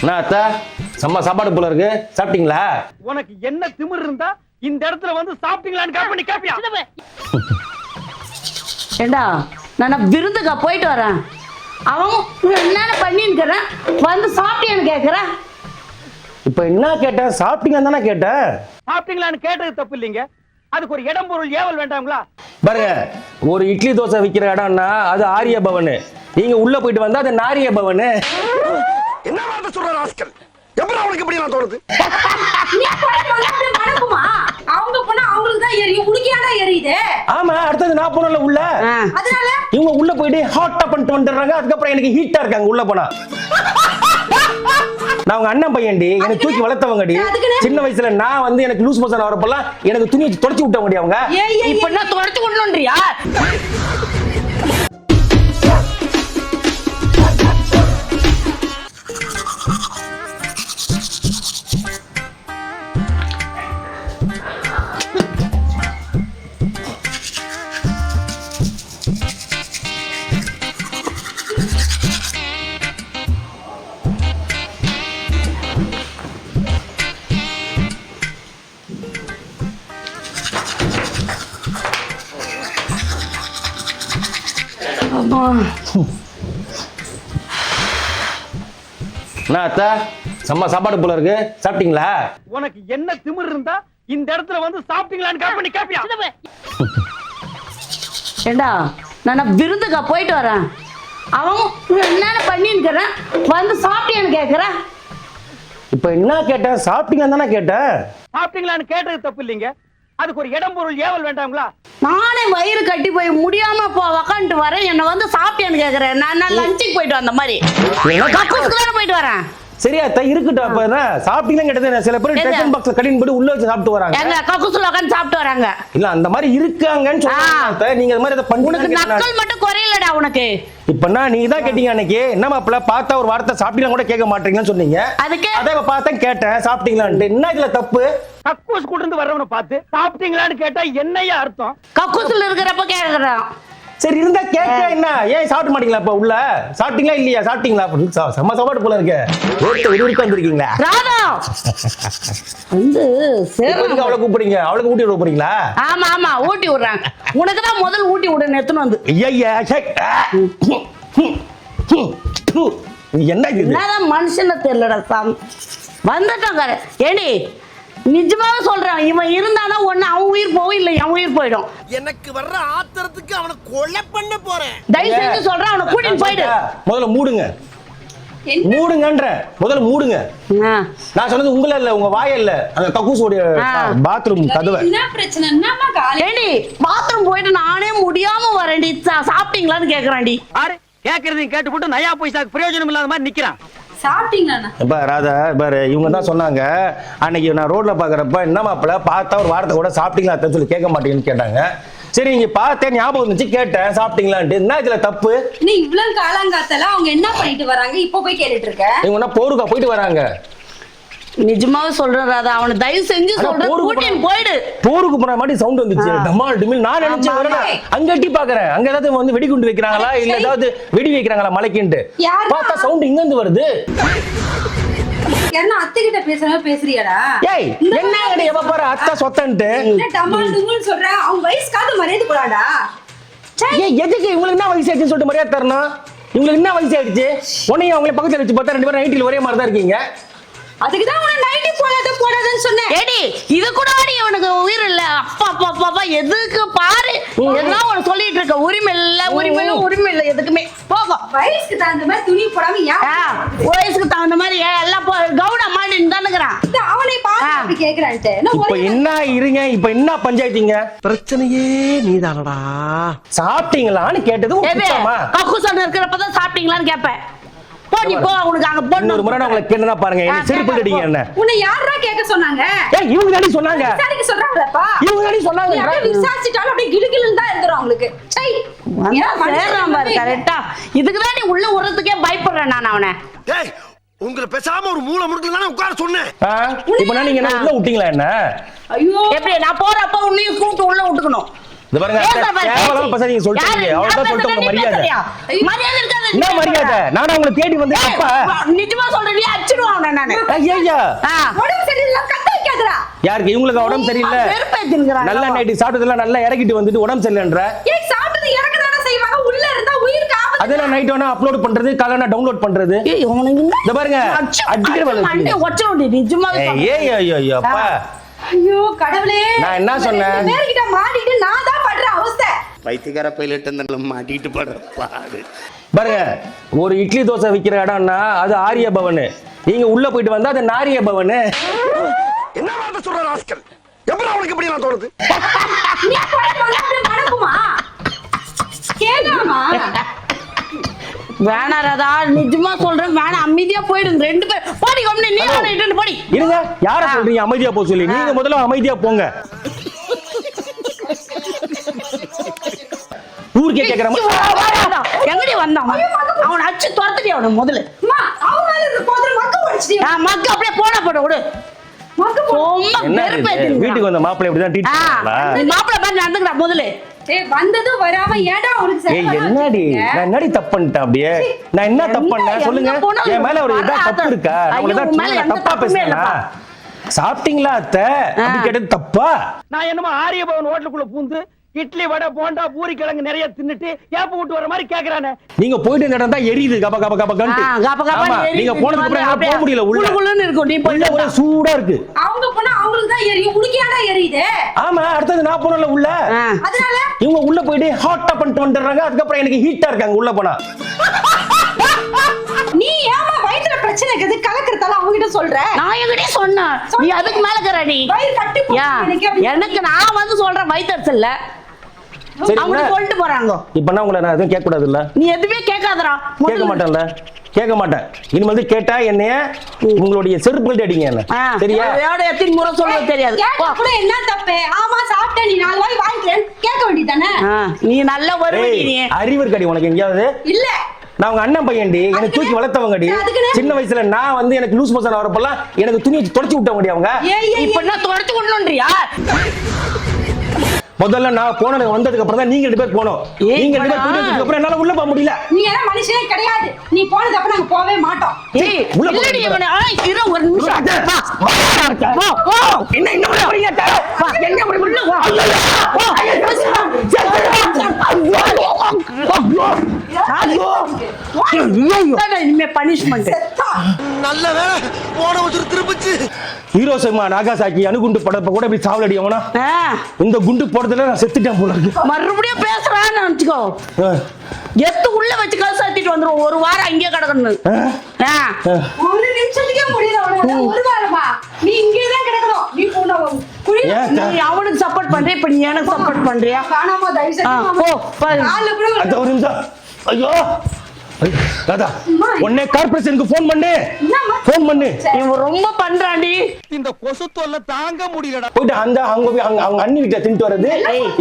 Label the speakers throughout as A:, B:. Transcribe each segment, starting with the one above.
A: என்ன அத்தா செம்ம சாப்பாடு போல இருக்கு, சாப்பிட்டீங்களா?
B: உனக்கு என்ன திமிரு இருந்தா இந்த இடத்துல வந்து சாப்பிட்டீங்களான்னு கேப்ப கேப்பியா?
C: ஏண்டா நான் விருந்துக்கா போயிட்டு வரேன், அவன் என்ன பண்ணிருக்கிறேன் வந்து சாப்பிட்டியான்னு கேட்கிறேன்.
A: இப்ப என்ன கேட்டேன்? சாப்பிட்டீங்கன்னு தானே கேட்டேன்.
B: சாப்பிட்டீங்களான்னு கேட்டது தப்பு இல்லைங்க, அதுக்கு ஒரு இடம் பொருள் ஏவல் வேண்டாங்களா?
A: பாருங்க, ஒரு இட்லி தோசை விற்கிற இடம்னா அது ஆரிய பவன், நீங்க உள்ள போயிட்டு வந்தா அது நாரிய பவன்.
D: என்ன வார்த்தை சொல்ற ராஸ்கல்? எப்படி அவனுக்கு இப்படி எல்லாம் தோணுது?
C: அவங்க போனா அவங்களுக்கு தான் எரியும், உனக்கியாடா எரியுது?
A: ஆமா, அடுத்தது நான் போனல உள்ள,
C: அதனால
A: இவங்க உள்ள போயிட்டு ஹாட்டா பண்ணிட்டு வந்துடுறாங்க. அதுக்கப்புறம் எனக்கு ஹீட்டா இருக்காங்க உள்ள போனா. நான் உங்க அண்ணன் பையன்டி, எனக்கு தூக்கி வளர்த்தவங்கடி. சின்ன வயசுல நான் வந்து எனக்கு லூஸ் மோஷன் வரப்பெல்லாம் எனக்கு துணி வச்சு தொடச்சு விட்டவங்கடி அவங்க.
C: இப்ப என்ன தொடச்சு விடணும்ன்றியா?
A: என்ன அத்தா செம்ம சாப்பாடு போல இருக்கு, சாப்பிட்டீங்களா?
B: உனக்கு என்ன திமிரு இருந்தா இந்த இடத்துல வந்து சாப்பிட்டீங்களான்னு கேப்பியா?
C: ஏண்டா நான் விருந்துக்கா போயிட்டு வரேன், அவன் என்ன பண்ணிருக்கிறேன் வந்து சாப்பிட்டியான்னு கேட்கிறேன்.
A: இப்ப என்ன கேட்டேன்? சாப்பிட்டீங்கன்னு தானே கேட்டேன்.
B: சாப்பிட்டீங்களான்னு கேட்டது தப்பு இல்லைங்க, அதுக்கு ஒரு இடம் பொருள் ஏவல் வேண்டாங்களா?
C: நானே வயிறு கட்டி போய் முடியாம உக்காந்துட்டு வரேன், என்ன வந்து சாப்பிட்டியான்னு கேக்குறேன். நான் லஞ்சுக்கு போயிட்டு வந்த மாதிரி போயிட்டு வரேன்.
A: சரியா அத்தா, இருக்கட்டும். அப்ப என்ன சாப்பிட்டீங்கன்னு கேட்டது, சில பேர் டிஃபன் பாக்ஸ்ல கட்டிங் போட்டு உள்ள வச்சு சாப்பிட்டு வராங்க.
C: எங்க கக்கூசுல உட்கார்ந்து சாப்பிட்டு வராங்க.
A: இல்ல அந்த மாதிரி இருக்காங்கன்னு சொல்றாங்க. நீங்க அந்த மாதிரி அத பண்ணி
C: உனக்கு நக்கல் மட்டும் குறையலடா உனக்கு.
A: இப்ப நீ தான் கேட்டீங்க அன்னைக்கு, என்ன மாப்பிள்ள பார்த்தா ஒரு வார்த்தை சாப்பிட்டீங்களா கூட கேட்க மாட்டீங்கன்னு சொன்னீங்க.
C: அதுக்கு
A: அத பார்த்தேன் கேட்டேன் சாப்பிட்டீங்களான்னு. என்ன இதுல தப்பு?
B: கக்கூஸ் கூட இருந்து வர்றவனை பார்த்து சாப்பிட்டீங்களான்னு கேட்டா என்னையா அர்த்தம்?
C: கக்கூசுல இருக்கிறப்ப கேக்குறான்.
A: சரி இருந்தா கேட்க என்ன, ஏன் சாப்பிட மாட்டீங்களா? இப்ப உள்ள சாப்பிட்டீங்களா இல்லையா? சாப்பிட்டீங்களா? செம்ம சாப்பாடு போல இருக்கு, ஒருத்தர் வந்திருக்கீங்களா?
C: ராதா வந்து
A: அவளை கூப்பிடுறீங்க, அவளுக்கு ஊட்டி விட போறீங்களா?
C: ஆமா ஆமா ஊட்டி விடுறாங்க. உனக்கு தான் முதல் ஊட்டி விடுன்னு எடுத்துன்னு வந்து.
A: என்ன
C: என்னதான் மனுஷன தெரியலடா சாமி. வந்துட்டாங்க ஏடி, நிஜமாவே சொல்றேன், இவன் இருந்தானா ஒண்ணு அவன் உயிர் போகும், இல்ல என் உயிர் போயிடும்.
D: எனக்கு வர்ற ஆத்திரத்துக்கு அவனை கொலை பண்ண போறேன்.
C: தயவு செஞ்சு சொல்றேன், அவனை கூட்டிட்டு போயிடு.
A: முதல்ல மூடுங்க, மூடுங்கன்ற முதல்ல மூடுங்க. நான் சொன்னது உங்கள இல்ல, உங்க வாய இல்ல, அந்த கக்கூசோட பாத்ரூம் கதவை.
E: என்ன பிரச்சனை? என்னமா காலேடி
C: பாத்ரூம் போயிட்டு நானே முடியாம வரேன்டி, சாப்பிட்டீங்களான்னு கேக்குறான்டி.
B: ஆறு கேக்குறதையும் கேட்டு போட்டு நயா பைசாக்கு பிரயோஜனம் இல்லாத மாதிரி நிக்கிறான்.
E: சாப்பிட்டீங்களா?
A: ராதா பாரு, இவங்க தான் சொன்னாங்க அன்னைக்கு நான் ரோட்ல பாக்குறப்ப, என்ன மாப்பிள்ள பார்த்தா ஒரு வார்த்தை கூட சாப்பிட்டீங்களா சொல்லி கேட்க மாட்டீங்கன்னு கேட்டாங்க. சரி நீங்க பார்த்தேன், ஞாபகம் இருந்துச்சு, கேட்டேன் சாப்பிட்டீங்களான்ட்டு. என்ன இதுல தப்பு?
E: நீ இவ்வளவு காலாங்காத்தால அவங்க என்ன பண்ணிட்டு வராங்க இப்ப போய் கேட்டுட்டு இருக்க?
A: இவங்க போருக்கா போயிட்டு வராங்க.
C: நிஜமாவே சொல்றேன் ராதா, அவனை தயவு செஞ்சு சொல்றேன், கூட்டிட்டு போயிடு.
A: போருக்கு போற மாதிரி சவுண்ட் வந்துச்சு, டமால் டிமில். நான் நினைச்சேன் அங்க எட்டி பாக்குறேன், அங்க ஏதாவது வந்து வெடிகுண்டு வைக்கிறாங்களா இல்ல ஏதாவது வெடி வைக்கிறாங்களா மலைக்குண்டு. பார்த்தா சவுண்ட் இங்க இருந்து வருது.
E: என்ன அத்தை கிட்ட பேசுறா பேசுறியாடா?
A: ஏய் என்ன அடி எவ பாரு அத்தை சொத்தன்ட்டு
E: என்ன டமால் டுமுல் சொல்ற? அவங்க வயசுக்காவது மரியாதை கூடாடா?
A: ஏய் எதுக்கு இவங்களுக்கு என்ன வயசு ஆயிடுச்சுன்னு சொல்லிட்டு மரியாதை தரணும்? இவங்களுக்கு என்ன வயசு ஆயிடுச்சு? உன்னையும் அவங்களே பக்கத்துல வச்சு பார்த்தா ரெண்டு பேரும் நைட்டில் ஒரே மாதிரி தான் இருக்கீங்க.
E: அதுக்கு தான் உன நைட்டி போடாதன்னு சொன்னேன்.
C: ஏடி இது கூட நீ உனக்கு உயிர் இல்ல. அப்பா அப்பா அப்பா எதுக்கு பாரு, எல்லாம் உனக்கு சொல்லிட்டு இருக்க. உரிமை இல்ல எதுக்குமே. போகும்
E: வயசுக்கு தகுந்த மாதிரி துணி போடாம
C: வயசுக்கு தகுந்த மாதிரி எல்லாம் கவுன மாட்டின்னு தானுங்கிறான்.
E: அவனை பார்த்து அப்படி கேக்குறான்ட்டு.
A: இப்ப என்ன இருங்க, இப்ப என்ன பஞ்சாயத்தீங்க?
D: பிரச்சனையே நீதானடா.
A: சாப்பிட்டீங்களான்னு கேட்டது
C: கக்கூசன் இருக்கிறப்பதான் சாப்பிட்டீங்களான்னு கேட்பேன். போடி போ, உனக்கு அங்க பொண்ணு
A: ஒரு முறை நான் உங்களுக்கு என்னன்னா பாருங்க, என்ன செருப்பு அடிங்க என்ன.
E: உன்னை யாரா கேட்க சொன்னாங்க?
A: ஏய் இவங்க தாடி சொன்னாங்க.
E: விசாரிக்க சொல்றாங்கப்பா.
A: இவங்க தாடி சொன்னாங்க.
E: அப்படியே விசாரிச்சிட்டாலும் அப்படியே கிளுகிளுன்னு தான் இருந்துரும் உங்களுக்கு. சை
C: சேராம பாரு கரெக்ட்டா. இதுக்கு தான் நீ உள்ள உறதுக்கே பயப்படுறேன் நான் அவனை.
D: டேய் உங்களை பேசாம ஒரு மூளை முடுக்குல தானே உட்கார சொன்னேன்.
A: இப்போ நீங்க என்ன உள்ள விட்டீங்களா என்ன?
C: ஐயோ எப்படி நான் போறப்ப உன்னையும் கூட்டு உள்ள விட்டுக்கணும்.
A: இந்த பாருங்க கேவலமா பசங்க சொல்றீங்க, அவளோ தான் சொல்லிட்டு மரியாதை.
C: மரியாதை இருக்காது.
A: என்ன மரியாதை? நானும் உங்களை தேடி வந்தேன் அப்பா.
C: நிஜமா சொல்றேன், நீ அடிச்சிடுவான் நானு.
A: ஐயா
E: உடம்பு சரியில்லை கத்த வைக்காதடா.
A: யாருக்கு? இவங்களுக்கு உடம்பு சரியில்லை.
C: வெறுப்பேத்தின்னுறாங்க.
A: நல்ல நைட்டு சாப்பிட்டதெல்லாம் நல்லா இறக்கிட்டு வந்துட்டு உடம்பு சரியில்லைன்ற.
E: ஏய் சாப்பிட்டது இறக்க தானே செய்வாங்க, உள்ள இருந்தா உயிருக்கு ஆபத்து.
A: அதெல்லாம் நைட் வேணா அப்லோட் பண்றது, காலையில டவுன்லோட் பண்றது.
C: ஏய் உனக்கு
A: இந்த பாருங்க அடிக்கிற வேலை
C: மண்டே
A: இருக்கு.
C: ஒச்சோடி நிஜமாவே
A: ஏய் ஐயோ அப்பா.
E: ஐயோ கடவுளே,
A: நான் என்ன சொன்னேன்?
E: ரெண்டு பேர்கிட்ட மாட்டிட்டு நான் தான் படுற அவஸ்தை.
F: பைத்தியக்கார பைலட் அந்த மாட்டிட்டு படுற பாடு.
A: பாருங்க, ஒரு இட்லி தோசை விக்கிற இடம்னா அது ஆரிய பவன். நீங்க உள்ள போயிட்டு வந்தா அது நாரிய பவன்.
D: என்ன வார்த்தை சொல்ற ராஸ்கல்? எப்பறம் அவனுக்கு இப்படி நான் தோணுது?
E: நீ போய் வந்து மடக்குமா கேட்காமா?
C: வேணா ராதா, நிஜமா சொல்றேன் வேணாம், அமைதியா போயிடுங்க ரெண்டு பேர். போடி கம்னு நீ அவனை இட்டுன்னு போடி.
A: இருங்க, யார சொல்றீங்க அமைதியா போக சொல்லி? நீங்க முதல்ல அமைதியா போங்க. ஊருக்கே கேக்குற
C: எங்கடி வந்தான் அவன்? அச்சு துரத்துடி அவனை முதல்ல.
E: அம்மா அவன் மேல இருக்க போதும் மக்க உடைச்சிட்டியா?
C: மக்கு அப்படியே போன போட விடு.
E: மக்க
C: ரொம்ப
A: என்ன
C: வெறுப்பேத்தின்னு
A: வீட்டுக்கு வந்த மாப்பிள்ளை இப்படிதான் ட்ரீட் பண்ணாங்களா?
C: மாப்பிள்ளை மாதிரி நடந்துக்கிறா முதல்ல.
E: ஏய் வந்ததும் வராம ஏன்டா அவனுக்கு
A: ஏய் என்னடி நான் என்னடி தப்பு பண்ணிட்டேன்? அப்படியே நான் என்ன தப்பு பண்ணேன் சொல்லுங்க? என் மேல ஒரு இதா தப்பு இருக்கா? நான் உங்களை தப்பா பேசுறேனா? சாப்பிட்டீங்களா அத்தை அப்படி கேட்டது தப்பா?
B: நான் என்னமோ ஆரிய பவன் ஹோட்டலுக்குள்ள பூந்து இட்லி வடை போண்டா பூரி கிழங்கு நிறைய தின்னுட்டு ஏப்ப விட்டு வர மாதிரி கேக்குறானே.
A: நீங்க போயிட்டு நடந்தா எரியுது கப கப கப கண்டு. ஆமா, நீங்க போனதுக்கு அப்புறம் என்னால போக முடியல. உள்ள
C: குளுகுளுன்னு இருக்கும். நீ
A: உள்ள ஒரே சூடா இருக்கு.
E: அவங்க போனா அவங்களுக்கு தான் எரியும், உனக்கு ஏன்டா எரியுது?
A: ஆமா, அடுத்தது நான் போனல உள்ள.
E: அதனால
A: இவங்க உள்ள போயிட்டு ஹாட்டா பண்ணிட்டு வந்துடுறாங்க. அதுக்கப்புறம் எனக்கு ஹீட்டா இருக்காங்க உள்ள போனா.
E: நீ ஏமா வயித்துல பிரச்சனை இருக்குது கலக்கறதால அவங்க கிட்ட சொல்ற?
C: நான் எங்கடி சொன்னேன்? நீ அதுக்கு மேல கறடி.
E: வயிறு கட்டி போச்சு
C: எனக்கு நான் வந்து சொல்றேன் வயித்தறிச்சல்ல.
A: சரி
C: அவங்க சொல்லிட்டு போறாங்க.
A: இப்ப உங்களை நான் எதுவும் கேட்க கூடாது இல்ல?
C: நீ எதுவுமே கேட்காதடா.
A: கேட்க மாட்டேன்ல, கேட்க மாட்டேன். இனிமேல் கேட்டா என்னைய உங்களுடைய செருப்புகள் அடிங்க என்ன, சரியா?
C: எவ்வளவு எத்தனை முறை சொல்றது தெரியாது.
E: கேட்டா கூட என்ன தப்பு? ஆமா சாப்பிட்டேன், நீ 4 வாய் வாங்கிக்கிறேன் கேட்க வேண்டியதானே?
C: நீ நல்ல வருவடி நீ.
A: அறிவு இருக்கடி உனக்கு எங்கேயாவது?
E: இல்ல
A: நான் உங்க அண்ணன் பையன்டி, எனக்கு தூக்கி வளர்த்தவங்கடி. சின்ன வயசுல நான் வந்து எனக்கு லூஸ் மோஷன் வரப்பெல்லாம் எனக்கு துணி வச்சு தொடச்சு விட்டவங்கடி அவங்க.
C: இப்ப என்ன தொடச்சு விடணும்ன்றியா?
A: முதல்ல நான் போனதுக்கு வந்ததுக்கு அப்புறம் தான் நீங்க 2 பேர் போனோம். நீங்க 2 பேர் போனதுக்கு அப்புறம் என்னால உள்ள போக முடியல.
E: நீ என்ன மனுஷனே கிடையாது. நீ போனதுக்கு அப்புறம் நாங்க போவே மாட்டோம்.
C: ஏய் இல்லடி இவனே. இரு ஒரு நிமிஷம். வா வா. என்ன வரீங்க? வா என்ன உள்ள வா. இனிமே பனிஷ்மெண்ட்.
D: நல்ல வேளை போன வச்சு திருப்பிச்சு.
A: ஹீரோஷிமா நாகாசாக்கி அணுகுண்டு படப்ப கூட இப்படி சாவலடி அவனா. இந்த குண்டு போடுறதுல நான் செத்துட்டேன் போல இருக்கு.
C: மறுபடியும் பேசுறான்னு நினைச்சுக்கோ. எத்து உள்ள வச்சு கழுசாத்திட்டு வந்துரும். ஒரு வாரம் அங்கேயே கிடக்கணும்.
E: ஒரு நிமிஷத்துக்கே முடியல உனக்கு. ஒரு வாரமா நீ இங்கே தான் கிடக்கணும். நீ போன குழியில
C: நீ அவனுக்கு சப்போர்ட் பண்ற, இப்ப நீ எனக்கு சப்போர்ட் பண்றியா?
E: காணாம தயவு செஞ்சு
C: போ பாரு.
E: கால்ல கூட
A: அத ஒரு நிமிஷம். ஐயோ தாதா உடனே கார்ப்பரேஷனுக்கு ஃபோன் பண்ணு. ஃபோன் பண்ணு.
C: இவன் ரொம்ப பண்றான்டி.
B: இந்த கொசு தொல்லை தாங்க முடியலடா.
A: போயிட்டு அவங்க அண்ணி வீட்டை தின்ட்டு வரது.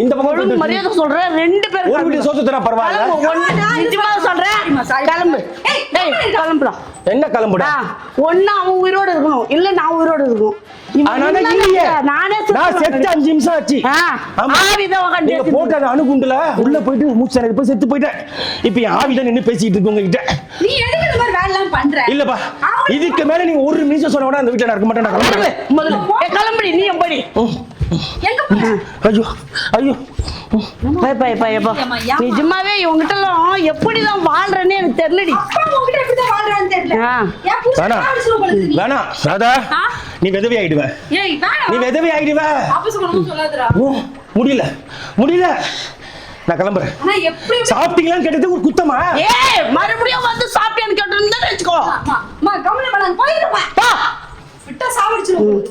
A: இந்த பக்கம்
C: மரியாதை சொல்றேன். 2 பேர்
A: ஒரு வீட்டு சோத்து தரா பரவாயில்ல.
C: நிஜமா சொல்றேன். கிளம்பு. டேய் கிளம்புடா.
A: என்ன கிளம்புடா?
C: ஒண்ணு அவன் உயிரோட இருக்கணும், இல்ல நான் உயிரோட இருக்கணும்.
A: நானே செத்து 5 நிமிஷம் ஆச்சு. நீங்க போட்ட அணுகுண்டுல உள்ள போயிட்டு மூச்சு போய் செத்து போயிட்டேன். இப்ப என் ஆவிதான் நின்னு பேசிட்டு இருக்கு உங்ககிட்ட.
E: நீ எதுக்கு இந்த மாதிரி வேலை எல்லாம் பண்ற?
A: இல்லப்பா, இதுக்கு மேல நீங்க ஒரு நிமிஷம் சொன்ன கூட அந்த வீட்டுல இருக்க மாட்டேன். நான் கிளம்புறேன்.
C: முதல்ல கிளம்புடி. நீ போடி.
E: எங்க போற?
A: ஐயோ ஐயோ
C: நிஜமாவே இவங்கிட்ட எல்லாம் எப்படிதான் வாழ்றேன்னு எனக்கு தெரியலடி.
E: அப்பா உன்கிட்ட எப்படிதான் வாழ்றான்னு தெரியல. ஏன் புருஷன் ஆபீஸ்ல போறது நீ?
A: வேணாம் ராதா, நீ விதவி ஆயிடுவ.
E: ஏய் வேணாம்.
A: நீ விதவி ஆயிடுவ.
E: ஆபீஸ்க்கு ஒண்ணும் சொல்லாதடா.
A: முடியல முடியல, நான் கிளம்புறேன்.
E: ஆனா எப்படி
A: சாப்பிட்டீங்களான்னு கேட்டது ஒரு குத்தமா?
C: ஏய் மறுபடியும் வந்து சாப்பிட்டேன்னு கேட்டா வெச்சுக்கோ.
E: அம்மா கவலை பண்ணாத, போயிடுமா. விட்டா சாவடிச்சிரும்.